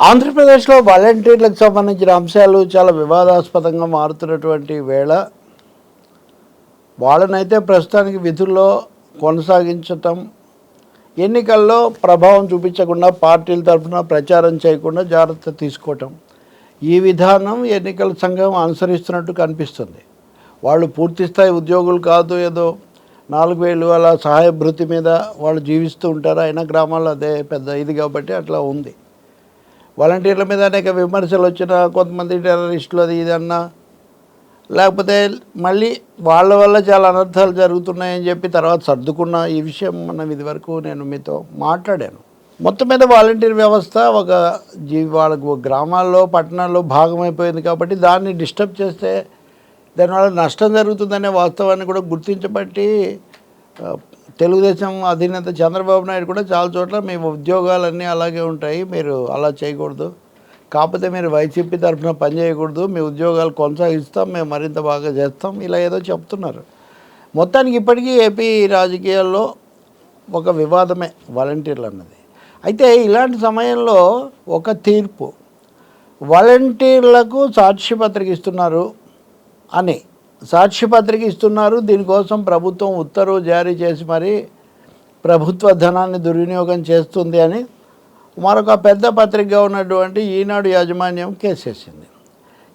ఆంధ్రప్రదేశ్లో వాలంటీర్లకు సంబంధించిన అంశాలు చాలా వివాదాస్పదంగా మారుతున్నటువంటి వేళ వాళ్ళనైతే ప్రస్తుతానికి విధుల్లో కొనసాగించటం, ఎన్నికల్లో ప్రభావం చూపించకుండా పార్టీల తరఫున ప్రచారం చేయకుండా జాగ్రత్త తీసుకోవటం, ఈ విధానం ఎన్నికల సంఘం అనుసరిస్తున్నట్టు కనిపిస్తుంది. వాళ్ళు పూర్తిస్థాయి ఉద్యోగులు కాదు, ఏదో 4,000 అలా సహాయ భృతి మీద వాళ్ళు జీవిస్తూ ఉంటారు. అయినా గ్రామాల్లో అదే పెద్ద ఇది కాబట్టి అట్లా ఉంది. వాలంటీర్ల మీద అనేక విమర్శలు వచ్చినా, కొంతమంది టెర్రరిస్టులు అది ఇది అన్నా, లేకపోతే మళ్ళీ వాళ్ళ వల్ల చాలా అనర్థాలు జరుగుతున్నాయని చెప్పి తర్వాత సర్దుకున్న ఈ విషయం మనం ఇదివరకు నేను మీతో మాట్లాడాను. మొత్తం మీద వాలంటీర్ వ్యవస్థ ఒక వాళ్ళకు గ్రామాల్లో పట్టణాల్లో భాగమైపోయింది కాబట్టి దాన్ని డిస్టర్బ్ చేస్తే దానివల్ల నష్టం జరుగుతుందనే వాస్తవాన్ని కూడా గుర్తించబట్టి తెలుగుదేశం అధినేత చంద్రబాబు నాయుడు కూడా చాలా చోట్ల మీ ఉద్యోగాలన్నీ అలాగే ఉంటాయి, మీరు అలా చేయకూడదు, కాకపోతే మీరు వైసీపీ తరఫున పనిచేయకూడదు, మీ ఉద్యోగాలు కొనసాగిస్తాం, మేము మరింత బాగా చేస్తాం, ఇలా ఏదో చెప్తున్నారు. మొత్తానికి ఇప్పటికీ ఏపీ రాజకీయాల్లో ఒక వివాదమే వాలంటీర్లు అన్నది. అయితే ఇలాంటి సమయంలో ఒక తీర్పు, వాలంటీర్లకు సాక్ష్యపత్రిక ఇస్తున్నారు అని సాక్ష్యపత్రిక ఇస్తున్నారు, దీనికోసం ప్రభుత్వం ఉత్తర్వు జారీ చేసి మరి ప్రభుత్వ ధనాన్ని దుర్వినియోగం చేస్తుంది అని మరొక పెద్ద పత్రికగా ఉన్నటువంటి ఈనాడు యాజమాన్యం కేసు వేసింది.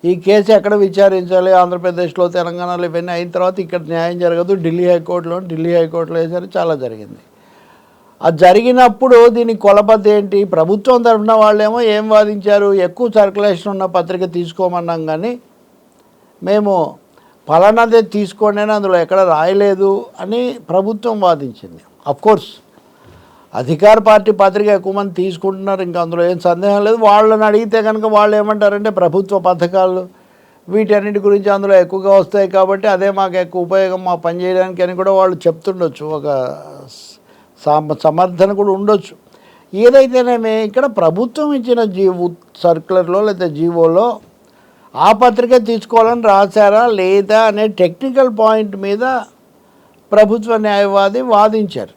ఈ కేసు ఎక్కడ విచారించాలి, ఆంధ్రప్రదేశ్లో తెలంగాణలో ఇవన్నీ అయిన తర్వాత ఇక్కడ న్యాయం జరగదు, ఢిల్లీ హైకోర్టులో వేసారు, చాలా జరిగింది. అది జరిగినప్పుడు దీని కొలబద్ద ఏంటి, ప్రభుత్వం తరఫున వాళ్ళేమో ఏం వాదించారు, ఎక్కువ సర్క్యులేషన్ ఉన్న పత్రిక తీసుకోమన్నాం కానీ మేము ఫలానాదే తీసుకోండి అని అందులో ఎక్కడ రాయలేదు అని ప్రభుత్వం వాదించింది. అఫ్కోర్స్ అధికార పార్టీ పత్రిక ఎక్కువ మంది తీసుకుంటున్నారు, ఇంకా అందులో ఏం సందేహం లేదు. వాళ్ళని అడిగితే కనుక వాళ్ళు ఏమంటారంటే ప్రభుత్వ పథకాలు వీటన్నిటి గురించి అందులో ఎక్కువగా వస్తాయి కాబట్టి అదే మాకు ఎక్కువ ఉపయోగం మా పని చేయడానికి అని కూడా వాళ్ళు చెప్తుండొచ్చు, ఒక సమర్థన కూడా ఉండొచ్చు. ఏదైతేనేమి ఇక్కడ ప్రభుత్వం ఇచ్చిన సర్క్యులర్లో లేదా జీవోలో ఆ పత్రిక తీసుకోవాలని రాశారా లేదా అనే టెక్నికల్ పాయింట్ మీద ప్రభుత్వ న్యాయవాది వాదించారు.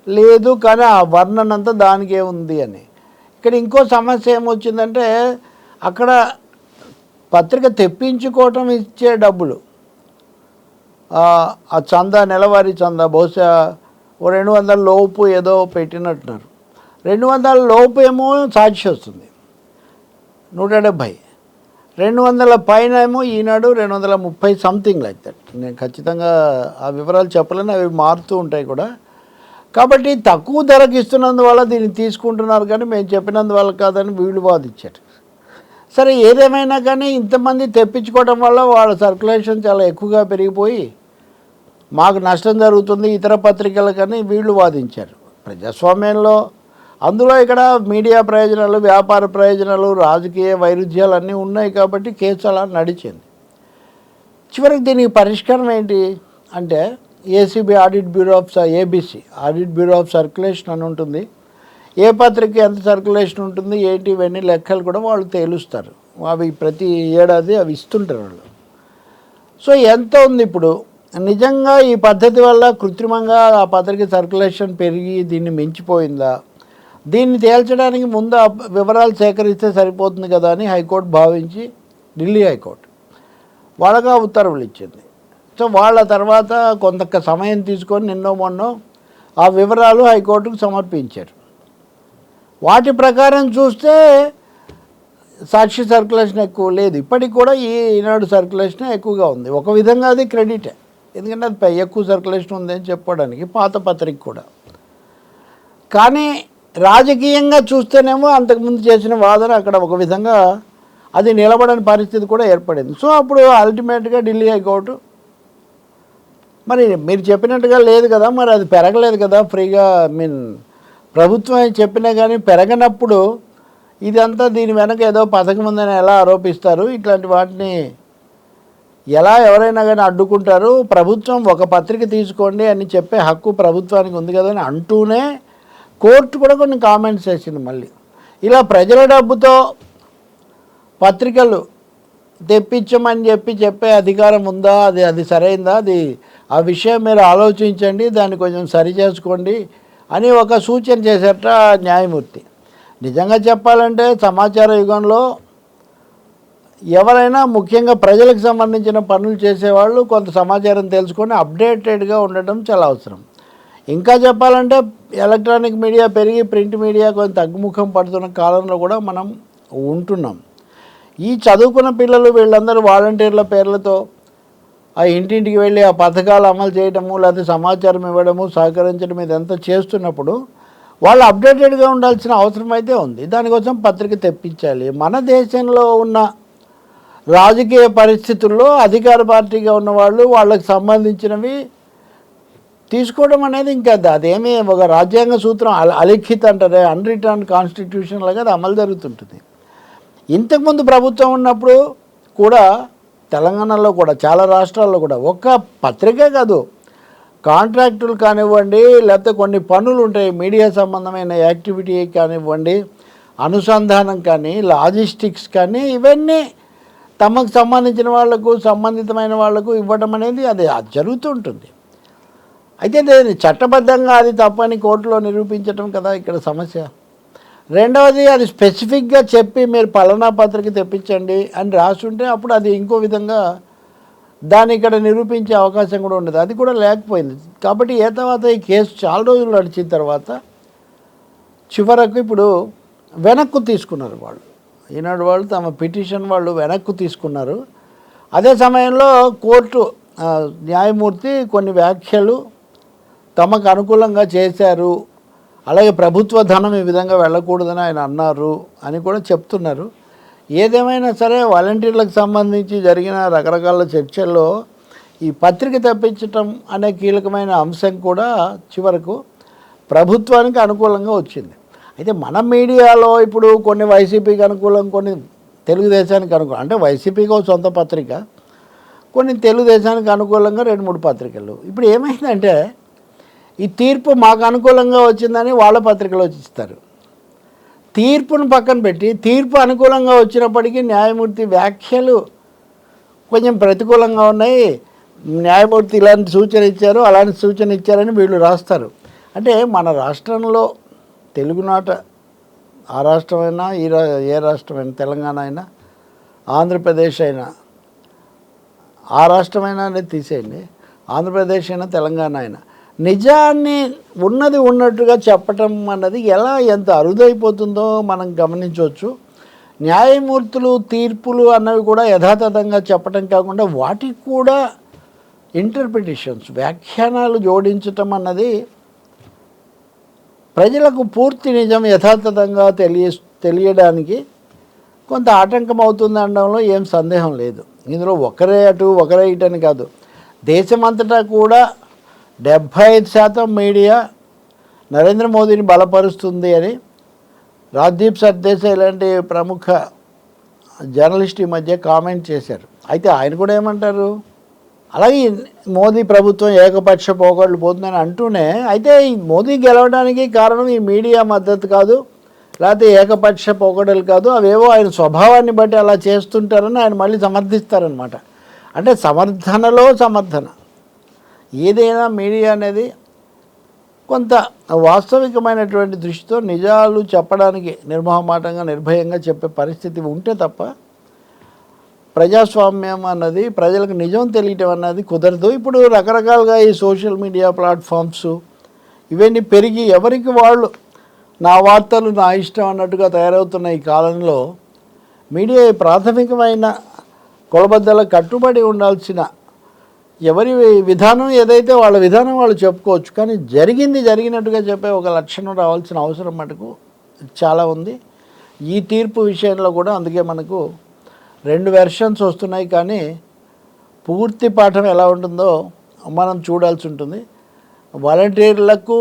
లేదు కానీ ఆ వర్ణనంతా దానికే ఉంది అని. ఇక్కడ ఇంకో సమస్య ఏమొచ్చిందంటే అక్కడ పత్రిక తెప్పించుకోవటం ఇచ్చే డబ్బులు, ఆ చందా నెలవారీ చందా బహుశా 200 లోపు ఏదో పెట్టినట్టున్నారు. 200 లోపు ఏమో సాక్షి వస్తుంది 170, 200 పైన ఏమో ఈనాడు 230 సంథింగ్ లైక్ దట్. నేను ఖచ్చితంగా ఆ వివరాలు చెప్పలేను, అవి మారుతూ ఉంటాయి కూడా. కాబట్టి తక్కువ ధరకు ఇస్తున్నందువల్ల దీన్ని తీసుకుంటున్నారు కానీ మేము చెప్పినందువల్ల కాదని వీళ్ళు వాదించారు. సరే ఏదేమైనా కానీ ఇంతమంది తెప్పించుకోవడం వల్ల వాళ్ళ సర్క్యులేషన్ చాలా ఎక్కువగా పెరిగిపోయి మాకు నష్టం జరుగుతుంది ఇతర పత్రికలు కానీ వీళ్ళు వాదించారు. ప్రజాస్వామ్యంలో అందులో ఇక్కడ మీడియా ప్రయోజనాలు, వ్యాపార ప్రయోజనాలు, రాజకీయ వైరుధ్యాలు అన్నీ ఉన్నాయి కాబట్టి కేసు అలా నడిచింది. చివరికి దీనికి పరిష్కారం ఏంటి అంటే ACB audit bureau of circulation అని ఉంటుంది. ఏ పత్రిక ఎంత సర్క్యులేషన్ ఉంటుంది ఏంటి ఇవన్నీ లెక్కలు కూడా వాళ్ళు తేలుస్తారు. అవి ప్రతి ఏడాది అవి ఇస్తుంటారు వాళ్ళు. సో ఎంత ఉంది ఇప్పుడు నిజంగా ఈ పద్ధతి వల్ల కృత్రిమంగా ఆ పత్రిక సర్క్యులేషన్ పెరిగి దీన్ని మించిపోయిందా, దీన్ని తేల్చడానికి ముందు ఆ వివరాలు సేకరిస్తే సరిపోతుంది కదా అని హైకోర్టు భావించి ఢిల్లీ హైకోర్టు వాళ్ళగా ఉత్తర్వులు ఇచ్చింది. సో వాళ్ళ తర్వాత కొంత సమయం తీసుకొని నిన్నో మొన్నో ఆ వివరాలు హైకోర్టుకు సమర్పించారు. వాటి ప్రకారం చూస్తే సాక్షి సర్క్యులేషన్ ఎక్కువ లేదు, ఇప్పటికి కూడా ఈనాడు సర్క్యులేషన్ ఎక్కువగా ఉంది. ఒక విధంగా అది క్రెడిటే, ఎందుకంటే అది ఎక్కువ సర్క్యులేషన్ ఉందని చెప్పడానికి పాత పత్రిక కూడా. కానీ రాజకీయంగా చూస్తేనేమో అంతకుముందు చేసిన వాదన అక్కడ ఒక విధంగా అది నిలబడని పరిస్థితి కూడా ఏర్పడింది. సో అప్పుడు అల్టిమేట్గా ఢిల్లీ హైకోర్టు మరి మీరు చెప్పినట్టుగా లేదు కదా, మరి అది పెరగలేదు కదా ఫ్రీగా, ప్రభుత్వం చెప్పినా కానీ పెరగనప్పుడు ఇదంతా దీని వెనక ఏదో పథకం ఉందని ఎలా ఆరోపిస్తారు, ఇట్లాంటి వాటిని ఎలా ఎవరైనా కానీ అడ్డుకుంటారు. ప్రభుత్వం ఒక పత్రిక తీసుకోండి అని చెప్పే హక్కు ప్రభుత్వానికి ఉంది కదా అని అంటూనే కోర్టు కూడా కొన్ని కామెంట్స్ వేసింది. మళ్ళీ ఇలా ప్రజల డబ్బుతో పత్రికలు తెప్పించమని చెప్పే అధికారం ఉందా, అది సరైందా, ఆ విషయం మీరు ఆలోచించండి, దాన్ని కొంచెం సరి చేసుకోండి అని ఒక సూచన చేశారట న్యాయమూర్తి. నిజంగా చెప్పాలంటే సమాచార యుగంలో ఎవరైనా ముఖ్యంగా ప్రజలకు సంబంధించిన పనులు చేసేవాళ్ళు కొంత సమాచారం తెలుసుకొని అప్డేటెడ్గా ఉండటం చాలా అవసరం. ఇంకా చెప్పాలంటే ఎలక్ట్రానిక్ మీడియా పెరిగి ప్రింట్ మీడియా కొంచెం తగ్గుముఖం పడుతున్న కాలంలో కూడా మనం ఉంటున్నాం. ఈ చదువుకున్న పిల్లలు వీళ్ళందరూ వాలంటీర్ల పేర్లతో ఆ ఇంటింటికి వెళ్ళి ఆ పథకాలు అమలు చేయడము, లేకపోతే సమాచారం ఇవ్వడము, సహకరించడం ఇదంతా చేస్తున్నప్పుడు వాళ్ళు అప్డేటెడ్గా ఉండాల్సిన అవసరం అయితే ఉంది. దానికోసం పత్రిక తెప్పించాలి. మన దేశంలో ఉన్న రాజకీయ పరిస్థితుల్లో అధికార పార్టీగా ఉన్నవాళ్ళు వాళ్ళకి సంబంధించినవి తీసుకోవడం అనేది ఇంకా అదేమీ ఒక రాజ్యాంగ సూత్రం అలిఖిత్ అంటారే, అన్రిటర్న్ కాన్స్టిట్యూషన్ లాగా అది అమలు జరుగుతుంటుంది. ఇంతకుముందు ప్రభుత్వం ఉన్నప్పుడు కూడా తెలంగాణలో కూడా చాలా రాష్ట్రాల్లో కూడా ఒక్క పత్రికే కాదు, కాంట్రాక్టులు కానివ్వండి, లేకపోతే కొన్ని పనులు ఉంటాయి మీడియా సంబంధమైన యాక్టివిటీ కానివ్వండి, అనుసంధానం కానీ, లాజిస్టిక్స్ కానీ, ఇవన్నీ తమకు సంబంధించిన వాళ్లకు సంబంధితమైన వాళ్లకు ఇవ్వడం అనేది అది జరుగుతుంటుంది. అయితే చట్టబద్ధంగా అది తప్పని కోర్టులో నిరూపించడం కదా ఇక్కడ సమస్య. రెండవది, అది స్పెసిఫిక్గా చెప్పి మీరు పలానా పత్రిక తెప్పించండి అని రాసుంటే అప్పుడు అది ఇంకో విధంగా దాన్ని ఇక్కడ నిరూపించే అవకాశం కూడా ఉండదు. అది కూడా లేకపోయింది. కాబట్టి తర్వాత ఈ కేసు చాలా రోజులు నడిచిన తర్వాత చివరకు ఇప్పుడు వెనక్కు తీసుకున్నారు వాళ్ళు. ఈనాడు వాళ్ళు తమ పిటిషన్ వాళ్ళు వెనక్కు తీసుకున్నారు. అదే సమయంలో కోర్టు న్యాయమూర్తి కొన్ని వ్యాఖ్యలు తమకు అనుకూలంగా చేశారు, అలాగే ప్రభుత్వ ధనం ఈ విధంగా వెళ్ళకూడదని ఆయన అన్నారు అని కూడా చెప్తున్నారు. ఏదేమైనా సరే వాలంటీర్లకు సంబంధించి జరిగిన రకరకాల చర్చల్లో ఈ పత్రిక తెప్పించటం అనే కీలకమైన అంశం కూడా చివరకు ప్రభుత్వానికి అనుకూలంగా వచ్చింది. అయితే మన మీడియాలో ఇప్పుడు కొన్ని వైసీపీకి అనుకూలం, కొన్ని తెలుగుదేశానికి అనుకూలం, అంటే వైసీపీకి సొంత పత్రిక, కొన్ని తెలుగుదేశానికి అనుకూలంగా 2-3 పత్రికలు. ఇప్పుడు ఏమైందంటే ఈ తీర్పు మాకు అనుకూలంగా వచ్చిందని వాళ్ళ పత్రికలు వచ్చిస్తారు. తీర్పును పక్కన పెట్టి తీర్పు అనుకూలంగా వచ్చినప్పటికీ న్యాయమూర్తి వ్యాఖ్యలు కొంచెం ప్రతికూలంగా ఉన్నాయి, న్యాయమూర్తి ఇలాంటి సూచన ఇచ్చారు, అలాంటి సూచన ఇచ్చారని వీళ్ళు రాస్తారు. అంటే మన రాష్ట్రంలో తెలుగునాట ఆ రాష్ట్రమైనా ఏ రాష్ట్రమైనా, తెలంగాణ అయినా, ఆంధ్రప్రదేశ్ అయినా, ఆ రాష్ట్రమైనా అనేది తీసేయండి, ఆంధ్రప్రదేశ్ అయినా తెలంగాణ అయినా, నిజాన్ని ఉన్నది ఉన్నట్టుగా చెప్పటం అన్నది ఎంత అరుదైపోతుందో మనం గమనించవచ్చు. న్యాయమూర్తులు తీర్పులు అన్నవి కూడా యథాతథంగా చెప్పటం కాకుండా వాటికి కూడా ఇంటర్ప్రిటేషన్స్, వ్యాఖ్యానాలు జోడించటం అన్నది ప్రజలకు పూర్తి నిజం యథాతథంగా తెలియడానికి కొంత ఆటంకం అవుతుంది అనడంలో ఏం సందేహం లేదు. ఇందులో ఒకరే అటు ఒకరే ఇటు అని కాదు, దేశమంతటా కూడా 75% మీడియా నరేంద్ర మోదీని బలపరుస్తుంది అని రాజ్దీప్ సర్దేశాయ్ లాంటి ప్రముఖ జర్నలిస్ట్ ఈ మధ్య కామెంట్ చేశారు. అయితే ఆయన కూడా ఏమంటారు, అలాగే మోదీ ప్రభుత్వం ఏకపక్ష పోగొట్లు పోతుందని అంటూనే, అయితే ఈ మోదీ గెలవడానికి కారణం ఈ మీడియా మద్దతు కాదు, లేకపోతే ఏకపక్ష పోగొడలు కాదు, అవేవో ఆయన స్వభావాన్ని బట్టి అలా చేస్తుంటారని ఆయన మళ్ళీ సమర్థిస్తారనమాట. అంటే సమర్థనలో సమర్థన. ఏదైనా మీడియా అనేది కొంత వాస్తవికమైనటువంటి దృష్టితో నిజాలు చెప్పడానికి నిర్మోహమాటంగా నిర్భయంగా చెప్పే పరిస్థితి ఉంటే తప్ప ప్రజాస్వామ్యం అన్నది, ప్రజలకు నిజం తెలియటం అన్నది కుదరదు. ఇప్పుడు రకరకాలుగా ఈ సోషల్ మీడియా ప్లాట్ఫామ్స్ ఇవన్నీ పెరిగి ఎవరికి వాళ్ళు నా వార్తలు నా ఇష్టం అన్నట్టుగా తయారవుతున్న ఈ కాలంలో మీడియా ప్రాథమికమైన కొలబద్దలకు కట్టుబడి ఉండాల్సిన ఎవరి విధానం ఏదైతే వాళ్ళ విధానం వాళ్ళు చెప్పుకోవచ్చు, కానీ జరిగినట్టుగా చెప్పే ఒక లక్షణం రావాల్సిన అవసరం మటుకు చాలా ఉంది. ఈ తీర్పు విషయంలో కూడా అందుకే మనకు 2 వెర్షన్స్ వస్తున్నాయి, కానీ పూర్తి పాఠం ఎలా ఉంటుందో మనం చూడాల్సి ఉంటుంది. వాలంటీర్లకు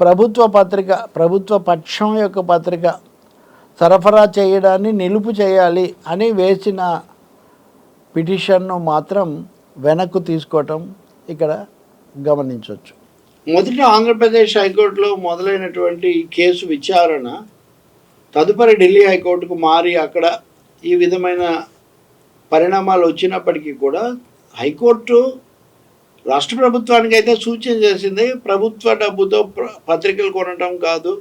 ప్రభుత్వ పత్రిక, ప్రభుత్వ పక్షం యొక్క పత్రిక సరఫరా చేయడాన్ని నిలుపు చేయాలి అని వేసిన పిటిషన్ను మాత్రం వెనక్కు తీసుకోవటం ఇక్కడ గమనించవచ్చు. మొదట ఆంధ్రప్రదేశ్ హైకోర్టులో మొదలైనటువంటి కేసు విచారణ తదుపరి ఢిల్లీ హైకోర్టుకు మారి అక్కడ ఈ విధమైన పరిణామాలు వచ్చినప్పటికీ కూడా హైకోర్టు రాష్ట్ర ప్రభుత్వానికి అయితే సూచన చేసింది, ప్రభుత్వ డబ్బుతో పత్రికలు కొనటం కాదు,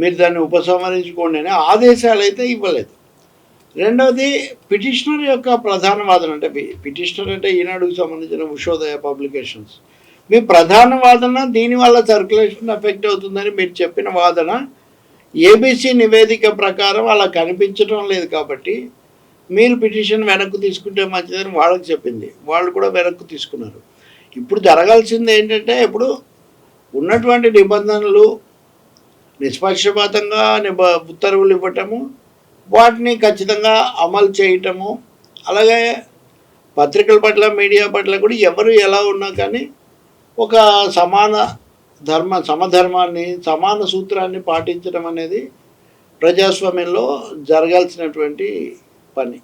మీరు దాన్ని ఉపసంహరించుకోండి అని ఆదేశాలు అయితే ఇవ్వలేదు. రెండవది పిటిషనర్ యొక్క ప్రధాన వాదన అంటే పిటిషనర్ అంటే ఈనాడుకు సంబంధించిన ఉషోదయ పబ్లికేషన్స్. మీ ప్రధాన వాదన దీనివల్ల సర్క్యులేషన్ ఎఫెక్ట్ అవుతుందని మీరు చెప్పిన వాదన ఏబీసీ నివేదిక ప్రకారం అలా కనిపించడం లేదు కాబట్టి మీరు పిటిషన్ వెనక్కు తీసుకుంటే మంచిదని వాళ్ళకి చెప్పింది. వాళ్ళు కూడా వెనక్కు తీసుకున్నారు. ఇప్పుడు జరగాల్సింది ఏంటంటే ఇప్పుడు ఉన్నటువంటి నిబంధనలు నిష్పక్షపాతంగా ఉత్తర్వులు ఇవ్వటము, వాటిని ఖచ్చితంగా అమలు చేయటము, అలాగే పత్రికల పట్ల మీడియా పట్ల కూడా ఎవరు ఎలా ఉన్నా కానీ ఒక సమధర్మాన్ని సమాన సూత్రాన్ని పాటించడం అనేది ప్రజాస్వామ్యంలో జరగాల్సినటువంటి పని.